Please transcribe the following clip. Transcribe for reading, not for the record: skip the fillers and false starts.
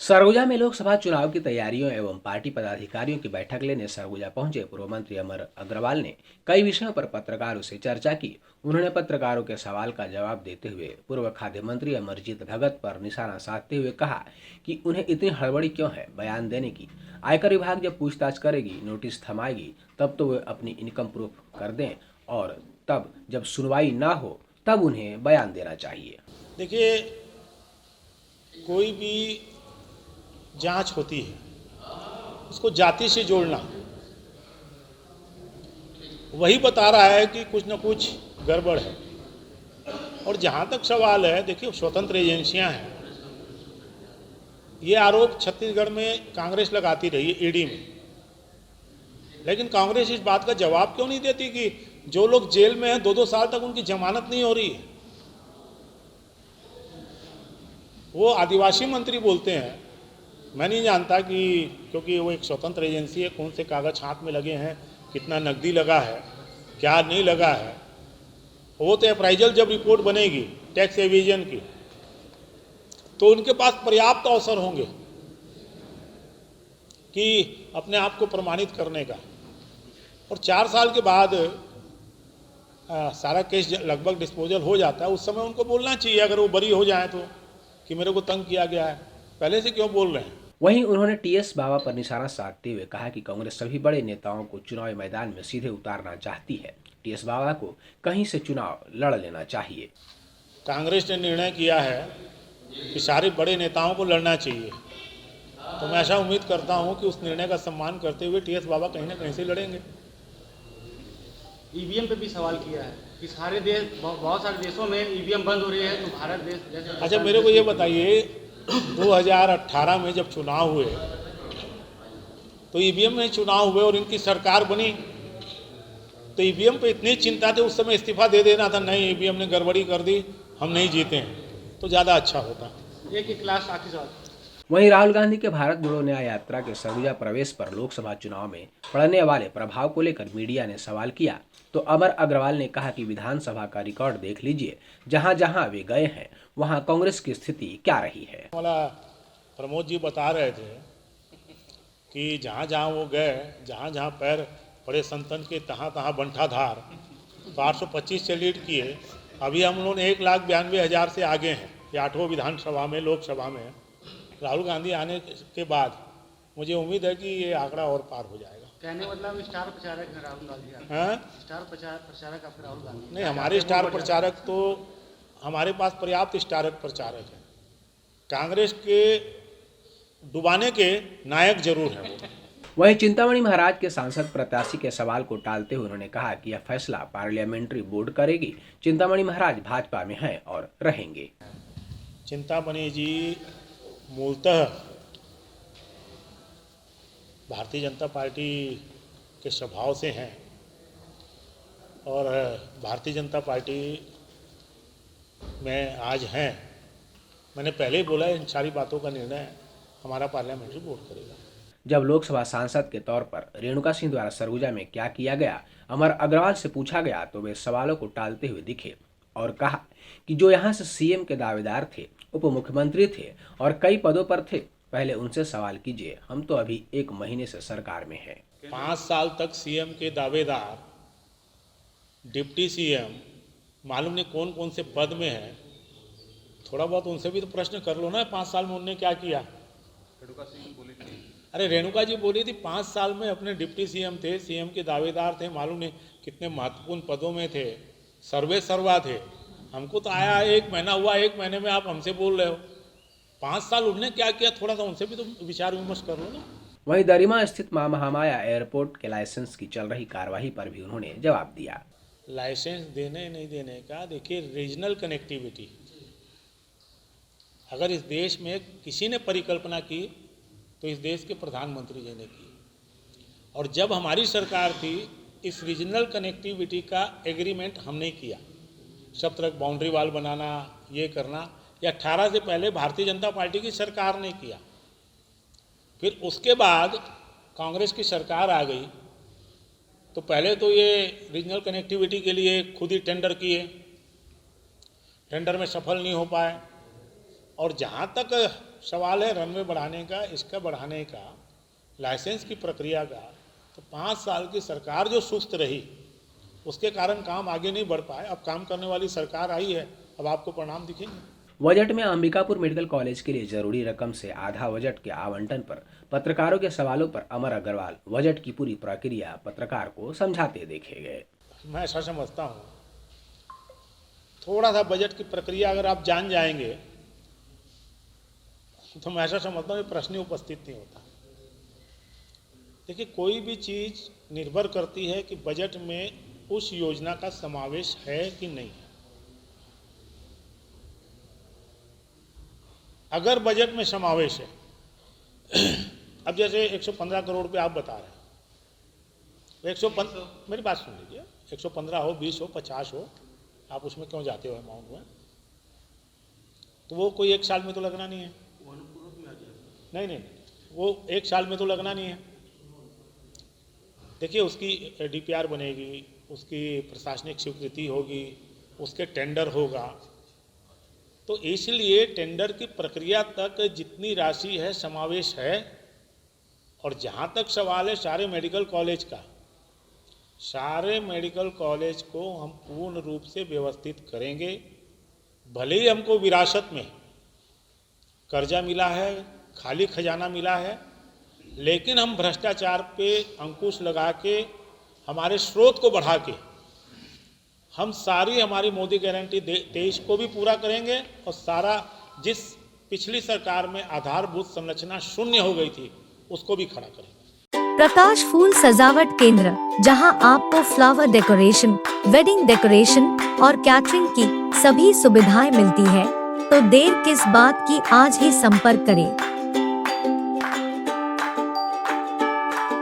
सरगुजा में लोकसभा चुनाव की तैयारियों एवं पार्टी पदाधिकारियों की बैठक लेने सरगुजा पहुंचे पूर्व मंत्री अमर अग्रवाल ने कई विषयों पर पत्रकारों से चर्चा की। उन्होंने पत्रकारों के सवाल का जवाब देते हुए पूर्व खाद्य मंत्री अमरजीत भगत पर निशाना साधते हुए कहा कि उन्हें इतनी हड़बड़ी क्यों है बयान देने की। आयकर विभाग जब पूछताछ करेगी, नोटिस थमाएगी, तब तो वे अपनी इनकम प्रूफ कर दें और तब जब सुनवाई ना हो तब उन्हें बयान देना चाहिए। देखिए, कोई भी जांच होती है उसको जाति से जोड़ना वही बता रहा है कि कुछ न कुछ गड़बड़ है। और जहां तक सवाल है, देखिए स्वतंत्र एजेंसियां हैं, ये आरोप छत्तीसगढ़ में कांग्रेस लगाती रही है ईडी में, लेकिन कांग्रेस इस बात का जवाब क्यों नहीं देती कि जो लोग जेल में हैं 2-2 साल तक उनकी जमानत नहीं हो रही है। वो आदिवासी मंत्री बोलते हैं, मैं नहीं जानता कि क्योंकि वो एक स्वतंत्र एजेंसी है, कौन से कागज हाथ में लगे हैं, कितना नकदी लगा है, क्या नहीं लगा है। वो तो अप्राइजल जब रिपोर्ट बनेगी टैक्स एविजन की तो उनके पास पर्याप्त अवसर होंगे कि अपने आप को प्रमाणित करने का। और 4 साल के बाद सारा केस लगभग डिस्पोजल हो जाता है, उस समय उनको बोलना चाहिए अगर वो बरी हो जाए तो कि मेरे को तंग किया गया है। पहले से क्यों बोल रहे हैं। वहीं उन्होंने टीएस बाबा पर निशाना साधते हुए कहा कि कांग्रेस सभी बड़े नेताओं को चुनावी मैदान में सीधे उतारना चाहती है। टीएस बाबा को कहीं से चुनाव लड़ लेना चाहिए। कांग्रेस ने निर्णय किया है कि सारे बड़े नेताओं को लड़ना चाहिए, तो मैं ऐसा उम्मीद करता हूं कि उस निर्णय का सम्मान करते हुए टीएस बाबा कहीं ना कहीं से लड़ेंगे। ईवीएम पे भी सवाल किया है कि सारे देश, बहुत सारे देशों में ईवीएम बंद हो रही है, तो भारत देश जैसे। अच्छा, मेरे को ये बताइए, 2018 में जब चुनाव हुए तो ईवीएम में चुनाव हुए और इनकी सरकार बनी, तो ईवीएम पे इतनी चिंता थी उस समय इस्तीफा दे देना था, नहीं ईवीएम ने गड़बड़ी कर दी, हम नहीं जीते हैं, तो ज़्यादा अच्छा होता। एक क्लास आखिरी सवाल। वहीं राहुल गांधी के भारत जोड़ो न्याय यात्रा के सरगुजा प्रवेश पर लोकसभा चुनाव में पड़ने वाले प्रभाव को लेकर मीडिया ने सवाल किया तो अमर अग्रवाल ने कहा कि विधानसभा का रिकॉर्ड देख लीजिए, जहां जहां वे गए हैं वहां कांग्रेस की स्थिति क्या रही है। वाला प्रमोद जी बता रहे थे कि जहाँ जहाँ वो गए, जहाँ जहाँ पैर पड़े संतन के, तहाँ तहाँ बंठाधार, तो 825 से लीड किए। अभी हम लोग 1,92,000 से आगे हैं, ये 8वां विधानसभा में, लोकसभा में। राहुल गांधी आने के बाद मुझे उम्मीद है कि ये आंकड़ा और पार हो जाएगा। कहने मतलब स्टार प्रचारक है राहुल गांधी। हाँ, स्टार प्रचारक आपके राहुल गांधी नहीं, हमारे स्टार प्रचारक तो हमारे पास पर्याप्त स्टार प्रचारक हैं। कांग्रेस के डुबाने के नायक जरूर हैं वो। वहीं चिंतामणि महाराज के सांसद प्रत्याशी के सवाल को टालते हुए उन्होंने कहा कि यह फैसला पार्लियामेंट्री बोर्ड करेगी। चिंतामणि महाराज भाजपा में हैं और रहेंगे। चिंतामणि जी मूलतः भारतीय जनता पार्टी के स्वभाव से हैं और भारतीय जनता पार्टी में आज हैं। मैंने पहले ही बोला, इन सारी बातों का निर्णय हमारा पार्लियामेंट्री बोर्ड करेगा। जब लोकसभा सांसद के तौर पर रेणुका सिंह द्वारा सरगुजा में क्या किया गया अमर अग्रवाल से पूछा गया तो वे सवालों को टालते हुए दिखे और कहा कि जो यहाँ से सीएम के दावेदार थे, उप मुख्यमंत्री थे और कई पदों पर थे, पहले उनसे सवाल कीजिए, हम तो अभी 1 महीने से सरकार में हैं। 5 साल तक सीएम के दावेदार, डिप्टी सीएम, मालूम नहीं कौन कौन से पद में है। थोड़ा बहुत उनसे भी तो प्रश्न कर लो ना, 5 साल में उन्होंने क्या किया। अरे रेणुका जी बोली थी 5 साल में अपने डिप्टी सीएम थे, सीएम के दावेदार थे, मालूम नहीं कितने महत्वपूर्ण पदों में थे, सर्वे सर्वा थे। हमको तो आया 1 महीना हुआ, 1 महीने में आप हमसे बोल रहे हो 5 साल उन्होंने क्या किया। थोड़ा सा उनसे भी तो विचार विमर्श कर लो ना। वहीं दरिमा स्थित मां महामाया एयरपोर्ट के लाइसेंस की चल रही कार्यवाही पर भी उन्होंने जवाब दिया। लाइसेंस देने नहीं देने का, देखिए रीजनल कनेक्टिविटी अगर इस देश में किसी ने परिकल्पना की तो इस देश के प्रधानमंत्री जी ने की। और जब हमारी सरकार थी, इस रीजनल कनेक्टिविटी का एग्रीमेंट हमने किया। सब तरफ बाउंड्री वाल बनाना, ये करना, ये 18 से पहले भारतीय जनता पार्टी की सरकार ने किया। फिर उसके बाद कांग्रेस की सरकार आ गई तो पहले तो ये रीजनल कनेक्टिविटी के लिए खुद ही टेंडर किए, टेंडर में सफल नहीं हो पाए। और जहाँ तक सवाल है रनवे बढ़ाने का, इसका बढ़ाने का, लाइसेंस की प्रक्रिया का, तो 5 साल की सरकार जो सुस्त रही उसके कारण काम आगे नहीं बढ़ पाए। अब काम करने वाली सरकार आई है, अब आपको परिणाम दिखेंगे। बजट में अंबिकापुर मेडिकल कॉलेज के लिए जरूरी रकम से आधा बजट के आवंटन पर पत्रकारों के सवालों पर अमर अग्रवाल बजट की पूरी प्रक्रिया पत्रकार को समझाते देखे गए। मैं ऐसा समझता हूँ, थोड़ा सा बजट की प्रक्रिया अगर आप जान जाएंगे तो मैं ऐसा समझता हूँ कि प्रश्न ही उपस्थित नहीं होता। देखिए, कोई भी चीज़ निर्भर करती है कि बजट में उस योजना का समावेश है कि नहीं है। अगर बजट में समावेश है, अब जैसे 115 करोड़ रुपये आप बता रहे हैं, 115, मेरी बात सुन लीजिए, 115 हो, 20 हो, 50 हो, आप उसमें क्यों जाते हो अमाउंट में? तो वो कोई एक साल में तो लगना नहीं है। नहीं, वो एक साल में तो लगना नहीं है। देखिए, उसकी डीपीआर बनेगी, उसकी प्रशासनिक स्वीकृति होगी, उसके टेंडर होगा, तो इसलिए टेंडर की प्रक्रिया तक जितनी राशि है समावेश है। और जहाँ तक सवाल है सारे मेडिकल कॉलेज का, सारे मेडिकल कॉलेज को हम पूर्ण रूप से व्यवस्थित करेंगे। भले ही हमको विरासत में कर्जा मिला है, खाली खजाना मिला है, लेकिन हम भ्रष्टाचार पे अंकुश लगा के, हमारे स्रोत को बढ़ा के, हम सारी हमारी मोदी गारंटी 23 को भी पूरा करेंगे और सारा जिस पिछली सरकार में आधारभूत संरचना शून्य हो गई थी उसको भी खड़ा करेंगे। प्रकाश फूल सजावट केंद्र, जहां आपको फ्लावर डेकोरेशन, वेडिंग डेकोरेशन और कैटरिंग की सभी सुविधाएं मिलती है, तो देर किस बात की, आज ही संपर्क करें।